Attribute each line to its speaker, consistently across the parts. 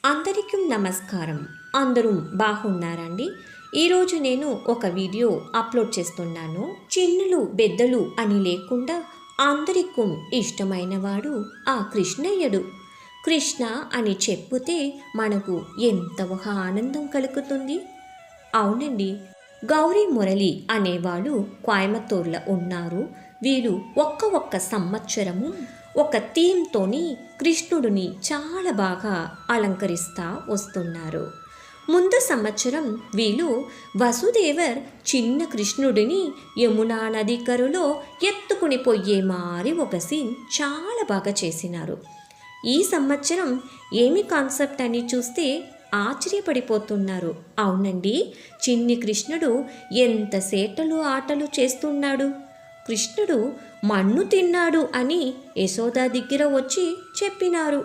Speaker 1: అందరికీ నమస్కారం. అందరూ బాగున్నారండి? ఈరోజు నేను ఒక వీడియో అప్లోడ్ చేస్తున్నాను. చిన్నులు పెద్దలు అని లేకుండా అందరికీ ఇష్టమైనవాడు ఆ కృష్ణయ్యడు. కృష్ణ అని చెప్పుతే మనకు ఎంత ఒక ఆనందం కలుగుతుంది. అవునండి, గౌరీ మురళి అనేవాళ్ళు కోయంబత్తూర్లో ఉన్నారు. వీళ్ళు ఒక్క సంవత్సరము ఒక థీమ్తోని కృష్ణుడిని చాలా బాగా అలంకరిస్తూ వస్తున్నారు. ముందు సంవత్సరం వీళ్ళు వసుదేవర్ చిన్న కృష్ణుడిని యమునా నది కరులో ఎత్తుకుని పోయే మారి ఒక సీన్ చాలా బాగా చేసినారు. ఈ సంవత్సరం ఏమి కాన్సెప్ట్ అని చూస్తే ఆశ్చర్యపడిపోతున్నారు. అవునండి, చిన్ని కృష్ణుడు ఎంత సేటలు ఆటలు చేస్తున్నాడు. కృష్ణుడు మన్ను తిన్నాడు అని యశోద దగ్గర వచ్చి చెప్పినారు.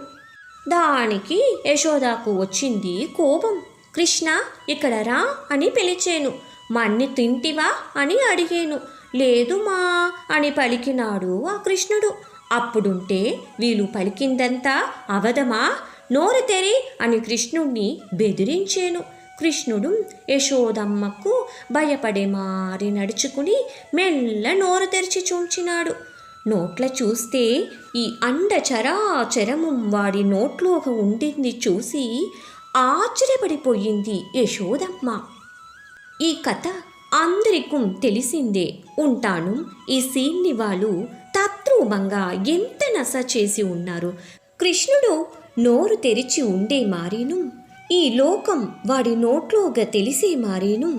Speaker 1: దానికి యశోదకు వచ్చింది కోపం. కృష్ణ ఇక్కడ రా అని పిలిచాను. మన్ను తింటివా అని అడిగాను. లేదు మా అని పలికినాడు ఆ కృష్ణుడు. అప్పుడుంటే వీళ్ళు పలికిందంతా అవదమా, నోరు తెరి అని కృష్ణుణ్ణి బెదిరించాను. కృష్ణుడు యశోదమ్మకు భయపడే మారి నడుచుకుని మెల్ల నోరు తెరిచి చూచినాడు. నోట్ల చూస్తే ఈ చరాచరము వాడి నోట్లో ఉండింది చూసి ఆశ్చర్యపడిపోయింది యశోదమ్మ. ఈ కథ అందరికీ తెలిసిందే ఉంటాను. ఈ సీన్ని వాళ్ళు తత్రూపంగా ఎంత నస చేసి ఉన్నారు. కృష్ణుడు నోరు తెరిచి ఉండే మారీను, ఈ లోకం వాడి నోట్లోగా తెలిసే మారీను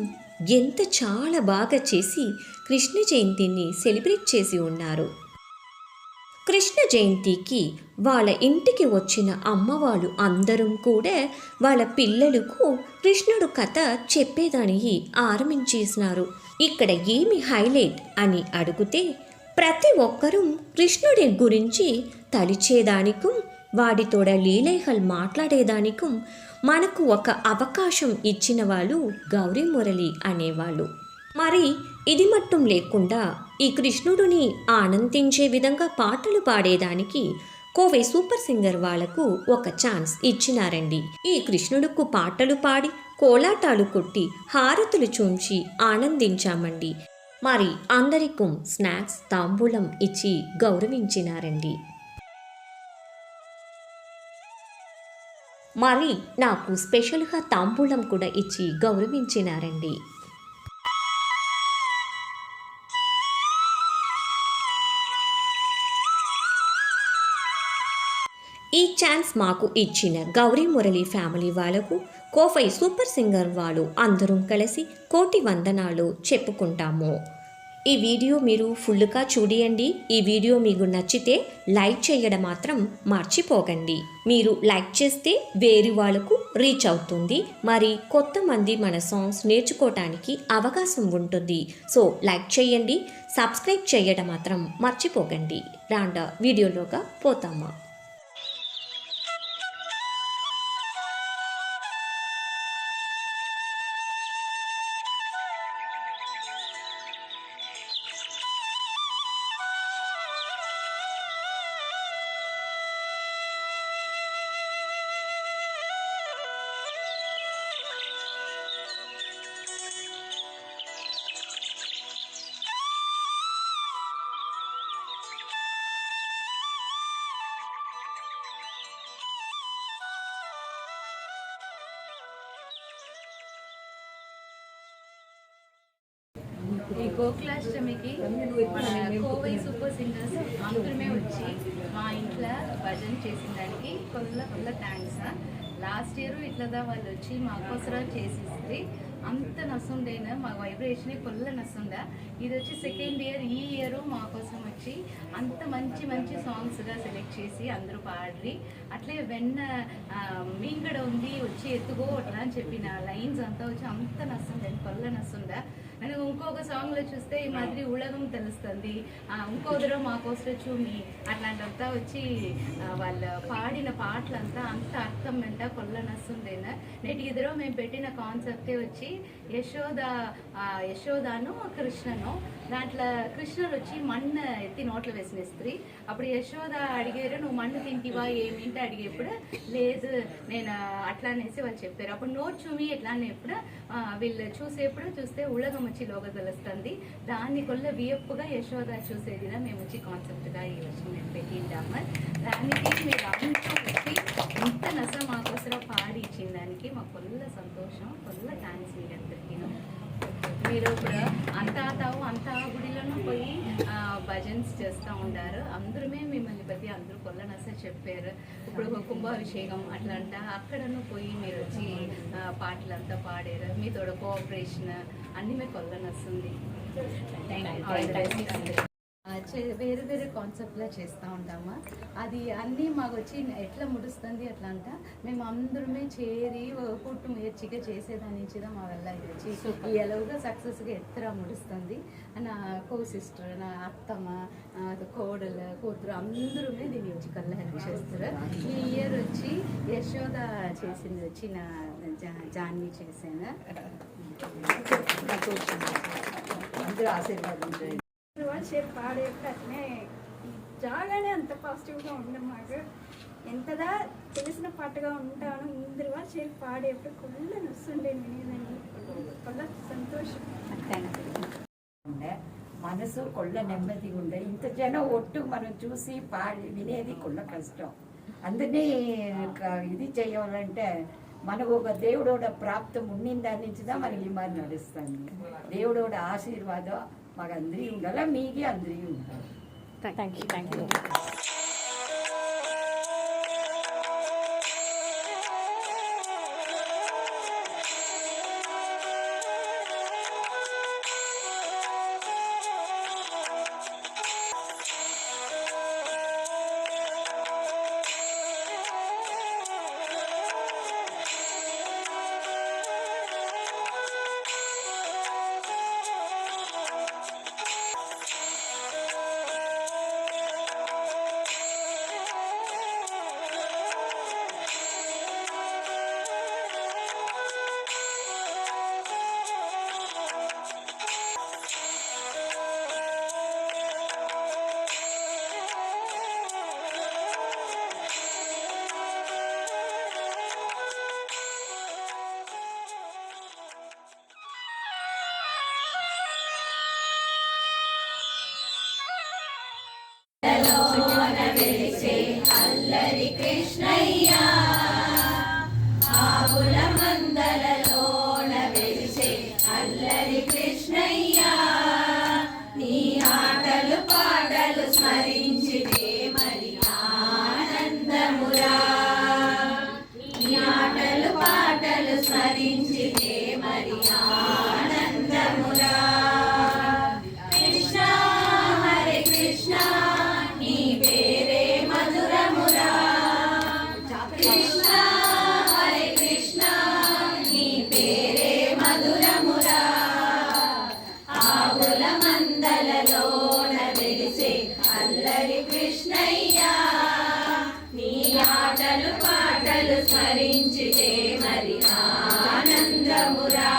Speaker 1: ఎంత చాలా బాగా చేసి కృష్ణ జయంతిని సెలబ్రేట్ చేసి ఉన్నారు. కృష్ణ జయంతికి వాళ్ళ ఇంటికి వచ్చిన అమ్మవాళ్ళు అందరం కూడా వాళ్ళ పిల్లలకు కృష్ణుడు కథ చెప్పేదానికి ఆరంభించేసినారు. ఇక్కడ ఏమి హైలైట్ అని అడిగితే ప్రతి ఒక్కరూ కృష్ణుడి గురించి తలిచేదానికం, వాడితోడ లీలైహల్ మాట్లాడేదానికం మనకు ఒక అవకాశం ఇచ్చిన వాళ్ళు గౌరీ మురళి అనేవాళ్ళు. మరి ఇది మట్టం లేకుండా ఈ కృష్ణుడిని ఆనందించే విధంగా పాటలు పాడేదానికి కోవై సూపర్ సింగర్ వాళ్లకు ఒక ఛాన్స్ ఇచ్చినారండి. ఈ కృష్ణుడుకు పాటలు పాడి కోలాటాలు కొట్టి హారతులు చూంచి ఆనందించామండి. మరి అందరికీ స్నాక్స్ తాంబూలం ఇచ్చి గౌరవించినారండి. మరి నాకు స్పెషల్గా తాంబూలం కూడా ఇచ్చి గౌరవించినారండి. ఈ ఛాన్స్ మాకు ఇచ్చిన గౌరీ మురళి ఫ్యామిలీ వాళ్ళకు కోఫై సూపర్ సింగర్ వాళ్ళు అందరం కలిసి కోటి వందనాలు చెప్పుకుంటాము. ఈ వీడియో మీరు ఫుల్గా చూడండి. ఈ వీడియో మీకు నచ్చితే లైక్ చేయడం మాత్రం మర్చిపోకండి. మీరు లైక్ చేస్తే వేరే వాళ్ళకు రీచ్ అవుతుంది. మరి కొత్త మంది మన సాంగ్స్ నేర్చుకోవటానికి అవకాశం ఉంటుంది. సో లైక్ చేయండి, సబ్స్క్రైబ్ చేయడం మాత్రం మర్చిపోకండి. రాండా వీడియోలోగా పోతామా.
Speaker 2: ఈ గోకులాష్టమికి కోవై సూపర్ సింగర్స్ అందరమే వచ్చి మా ఇంట్లో భజన చేసిన దానికి కొల్ల థ్యాంక్స్. లాస్ట్ ఇయర్ ఇట్లా వాళ్ళు వచ్చి మాకోసరం చేసిస్తే అంత నస్తుండేనా, మా వైబ్రేషన్ కొల్ల నస్తుందా. ఇది వచ్చి సెకండ్ ఇయర్, ఈ ఇయర్ మా కోసం వచ్చి అంత మంచి సాంగ్స్గా సెలెక్ట్ చేసి అందరూ పాడి అట్లే వెన్న మీంగడ ఉంది వచ్చి ఎత్తుకో అట్లా అని చెప్పిన లైన్స్ అంతా వచ్చి అంత నస్తుండే కొల్ల నస్తుందా. అని ఇంకొక సాంగ్లో చూస్తే ఈ మాదిరి ఉలగం తెలుస్తుంది, ఇంకొదరు మాకోసం చూమి అట్లాంటింతా వచ్చి వాళ్ళు పాడిన పాటలంతా అంత అర్థం వెంట కొల్ల నస్తుండేనా. నేటి ఇద్దరు మేము పెట్టిన కాన్సెప్టే వచ్చి వచ్చి యశోదాను కృష్ణను. దాంట్లో కృష్ణుడు వచ్చి మన్ను ఎత్తి నోట్లో వేసిన స్త్రీ. అప్పుడు యశోద అడిగారు, నువ్వు మన్ను తింటివా ఏమింటి అడిగేప్పుడు, లేదు నేను అట్లా అనేసి వాళ్ళు చెప్పారు. అప్పుడు నోట్ చూమి ఎట్లా అనేప్పుడు వీళ్ళు చూస్తే ఉలగం వచ్చి లోగ తెలుస్తుంది. దాన్ని కొల్ల వియప్పుగా యశోద చూసేదిగా మేము వచ్చి కాన్సెప్ట్గా ఈ వర్షం మేము పెట్టింటాము. దానికి మీరు అంతా వచ్చి ఇంత నస మాకోసరం పాడి ఇచ్చిన దానికి మాకు కొల్ల సంతోషం, కొల్ల థ్యాంక్స్ మీకు అందరికీ. మీరు ఇప్పుడు అంతా గుడిలోనూ పోయి భజన్స్ చేస్తూ ఉంటారు. అందరమే మిమ్మల్ని బట్టి అందరూ కొల్ల నస చెప్పారు. ఇప్పుడు కుంభాభిషేకం అట్లంట అక్కడను పోయి మీరు వచ్చి పాటలంతా పాడారు. మీతో కోఆపరేషన్ అన్నీ మీకు కొల్ల నస్తుంది. వేరే వేరే కాన్సెప్ట్లో చేస్తూ ఉంటాము. అది అన్నీ మాకు వచ్చి ఎట్లా ముడుస్తుంది అట్లా అంట మేము అందరమే చేరి పుట్టు ముయర్చిగా చేసేదాని నుంచిదా మా వల్ల ఇది వచ్చి ఎలాగా సక్సెస్గా ఎత్తర ముడుస్తుంది. నా కో సిస్టర్, నా అత్తమ్మ, కోడలు, కూతురు అందరమే దీన్ని వచ్చి కళ్ళ హెల్ప్ చేస్తారు. ఈ ఇయర్ వచ్చి యశోద చేసింది వచ్చి నా జాన్వి చేశాను.
Speaker 3: అందరూ ఆశీర్వాదం
Speaker 4: షేర్ పాడేప్పుడు అట్నే జాగానే అంత పాజిటివ్గా ఉండడం మాకు ఎంతదా తెలిసిన పాటగా ఉంటాను. ఇందరు వాళ్ళు షేర్ పాడేప్పుడు కొల్ల నొస్తుండే వినేదని కొల్ల సంతోషం.
Speaker 3: మనసు కొల్ల నెమ్మదిగా ఉండే ఇంత జనం ఒట్టు మనం చూసి పాడి వినేది కొల్ల కష్టం. అందరినీ ఇది చేయాలంటే మనకు ఒక దేవుడోడ ప్రాప్తం ఉండిన దాని నుంచిదా మనకి ఈ మరి నడుస్తుంది. దేవుడోడ ఆశీర్వాదం మాకు అందరి ఉండాలి, మీకే అందరి ఉండాలి.
Speaker 1: Thank you.
Speaker 5: స్మరించితే మరి ఆనందమురా.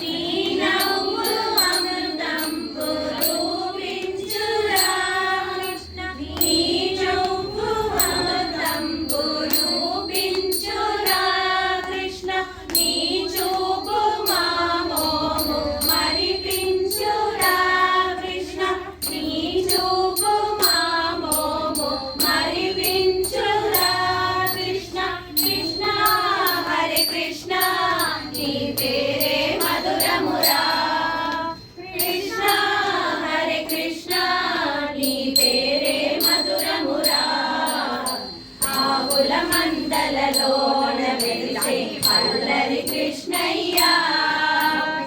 Speaker 5: నీ నవ్వులు అమృతంబు రూపించురా కృష్ణ. నీ నవ్వు అమృతంబు రూపించురా కృష్ణ. నీ చూపు మా మోము మరిపించురా కృష్ణ. నీ చూపు మా మోము మరిపించురా కృష్ణ. కృష్ణ హరే కృష్ణ నీ పేరే మధురమురా. కృష్ణ హరే కృష్ణ నీ పేరే మధురమురా. ఆవుల మందలలోన వెలిసే అల్లరి కృష్ణయ్య.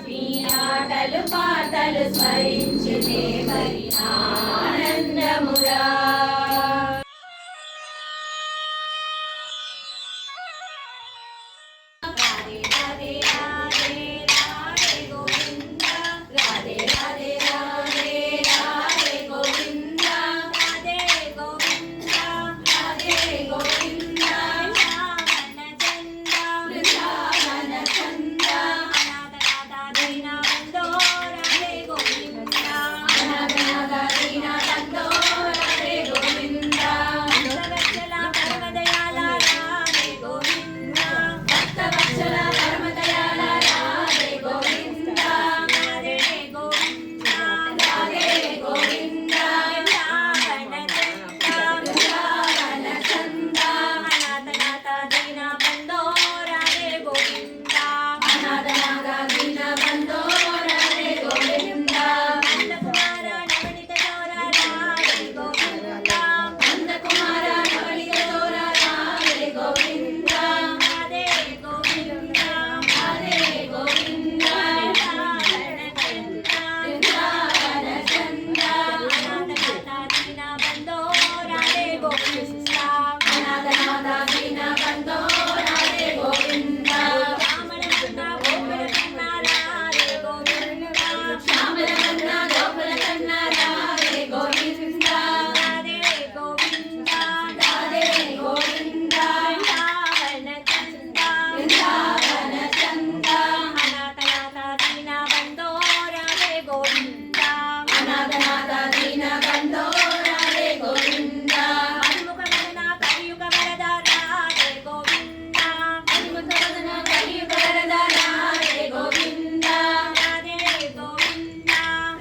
Speaker 5: నీ ఆటలు పాటలు స్మరించితే మరి ఆనందమురా. రాధే రాధే రాధే రాధే గోవింద. రాధే రాధే రాధే రాధే గోవింద. రాధే గోవింద రాధే గోవింద. బృందావన చంద బృందావన చంద అనాథనాథ దీన బంధో రాధే గోవింద నందకుమార నవనిత చోర రాధే గోవింద నందకుమార నవనిత చోర రాధే గోవింద రాధే గోవింద రాధే గోవింద వృందావన చంద అనాథనాథ దీన బంధో రాధే గోవింద అనాథనాథ దీన బంధో రాధే గోవింద శ్యామలవర్ణ గోకుల కన్న రాధే గోవింద శ్యామలవర్ణ గోకుల కన్న రాధే గోవింద రాధే గోవింద రాధే గోవింద వృందావన చంద వృందావన చంద అనాథనాథ దీన బంధో రాధే గోవింద అనాథనాథ దీన బంధో రాధే గోవింద హనుముఖ వదన కలియుగ వరద రాధే గోవింద హనుముఖ వదన కలియుగ వరద రాధే గోవింద రాధే గోవింద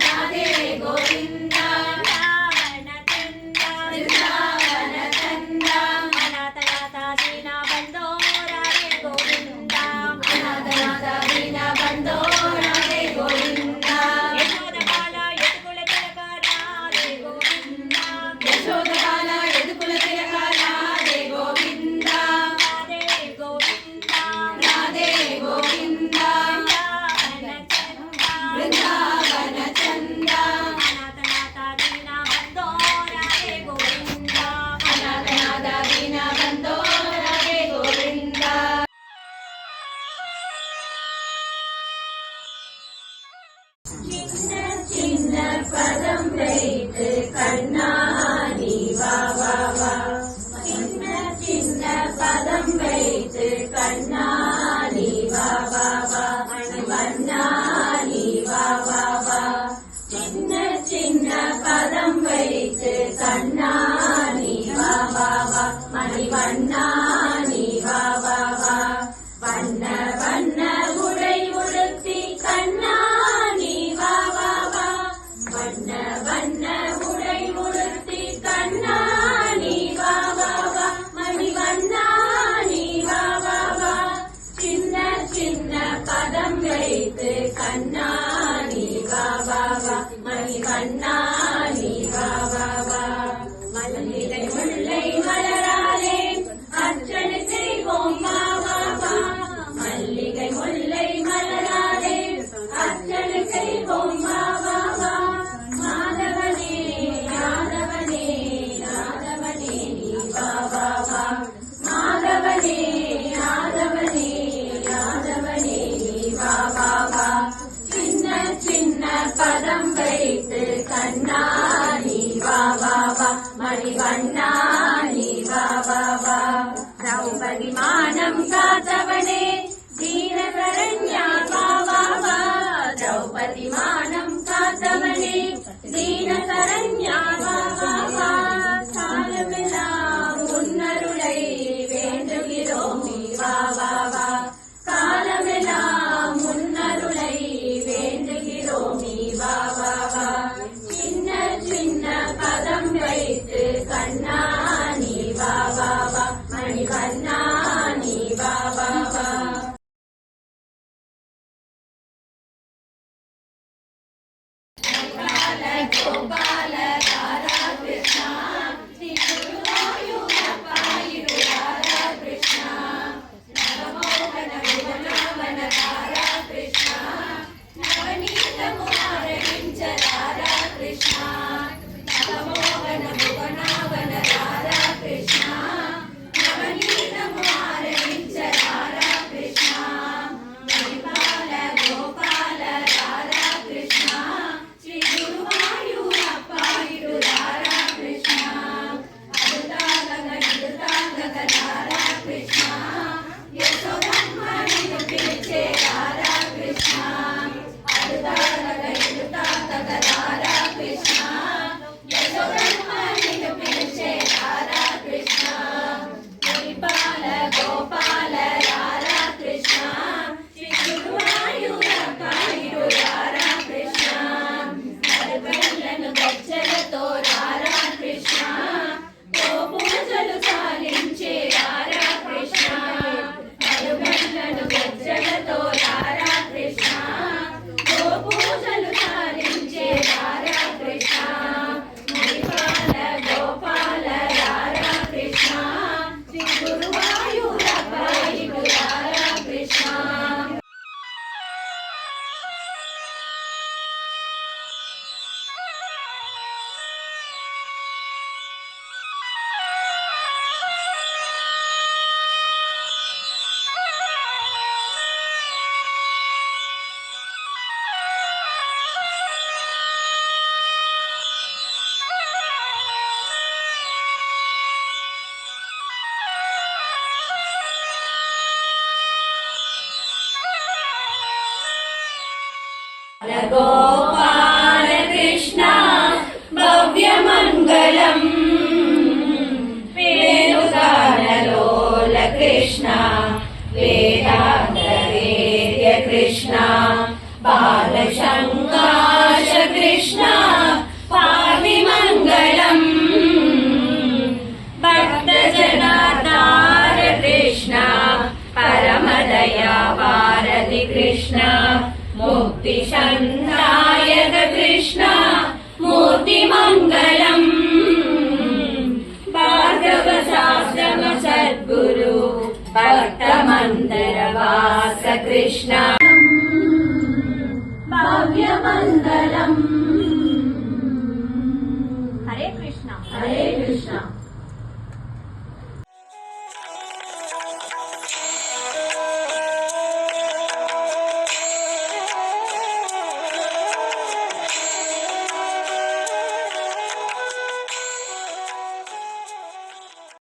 Speaker 5: రాధే గోవింద వృందావన చంద వృందావన చంద అనాథనాథ దీన బంధో రాధే గోవింద అనాథనాథ దీన బంధో రాధే గోవింద యశోద బాల యదుకుల తిలక రాధే గోవింద యశోద బాల యదుకుల తిలక రాధే గోవింద రాధే గోవింద రాధే గోవింద వృందావన చంద అనాథనాథ దీన బంధో రాధే గోవింద అనాథనాథ దీన బంధో రాధే గోవింద చిన్న చిన్న పదం వైத்து కన్నాని బాబా చిన్న చిన్న పదం వైத்து కన్నాని బాబా మణివన్నాని బాబా చిన్న చిన్న పదం వైத்து కన్నాని బాబా மணிவண்ணானி பாபா வண்ண வண்ண உடை உடுத்தி கண்ணானி பாபா வண்ண வண்ண உடை உடுத்தி கண்ணானி பாபா மணிவண்ணானி பாபா சின்ன சின்ன பதம் வைத்து கண்ணானி பாபா மணிவண்ணானி பாபா மல்லிகை முல்லை மலராலே அர்ச்சனை செய்வோம் பாபா மல்லிகை முல்லை மலராலே அர்ச்சனை செய்வோம் பாபா மாதவனே யாதவனே யாதவனே நீ பாபா மாதவனே யாதவனே யாதவனே நீ பாபா சின்ன சின்ன பதம் வைத்து கண்ணானி பாபா மணிவண்ணானி பாபா திரௌபதி மானம் காத்தவனே தீனசரண்யா பாபா திரௌபதி மானம் காத்தவனே தீனசரண்யா பாபா காலமெல்லாம் உன்னருளை வேண்டுகிறோம் பாபா காலமெல்லாம் உன்னருளை வேண்டுகிறோம் பாபா சின்ன சின்ன பதம் வைத்து கண்ணானி பாபா மணிவண்ணானி பாபா கோபால ராதா கிருஷ்ணா ஸ்ரீ குருவாயூரப்ப இரு ராதா கிருஷ்ணா நவமோகன குணவன ராதா கிருஷ்ணா நவநீத முராரவிஞ்ச ராதா கிருஷ்ணா நவமோகன குணவன ராதா கிருஷ்ணா நவநீத முராரவிஞ்ச ராதா கிருஷ்ணா மணிபால கோபால ராதா கிருஷ்ணா ஸ்ரீ குருவாயூரப்ப गोपाल कृष्ण भव्यमङ्गलम् वेणुगानलोल कृष्ण वेदान्तवेद्य कृष्ण बालशङ्काश कृष्ण पाहि मङ्गलम् भक्तजनाधार कृष्ण परमदया भारति कृष्ण मुक्तिसन्दायक कृष्ण मूर्तिमङ्गलम् भार्गव शास्त्रम सद्गुरु भक्तमन्दरवास कृष्ण भव्यमङ्गलम्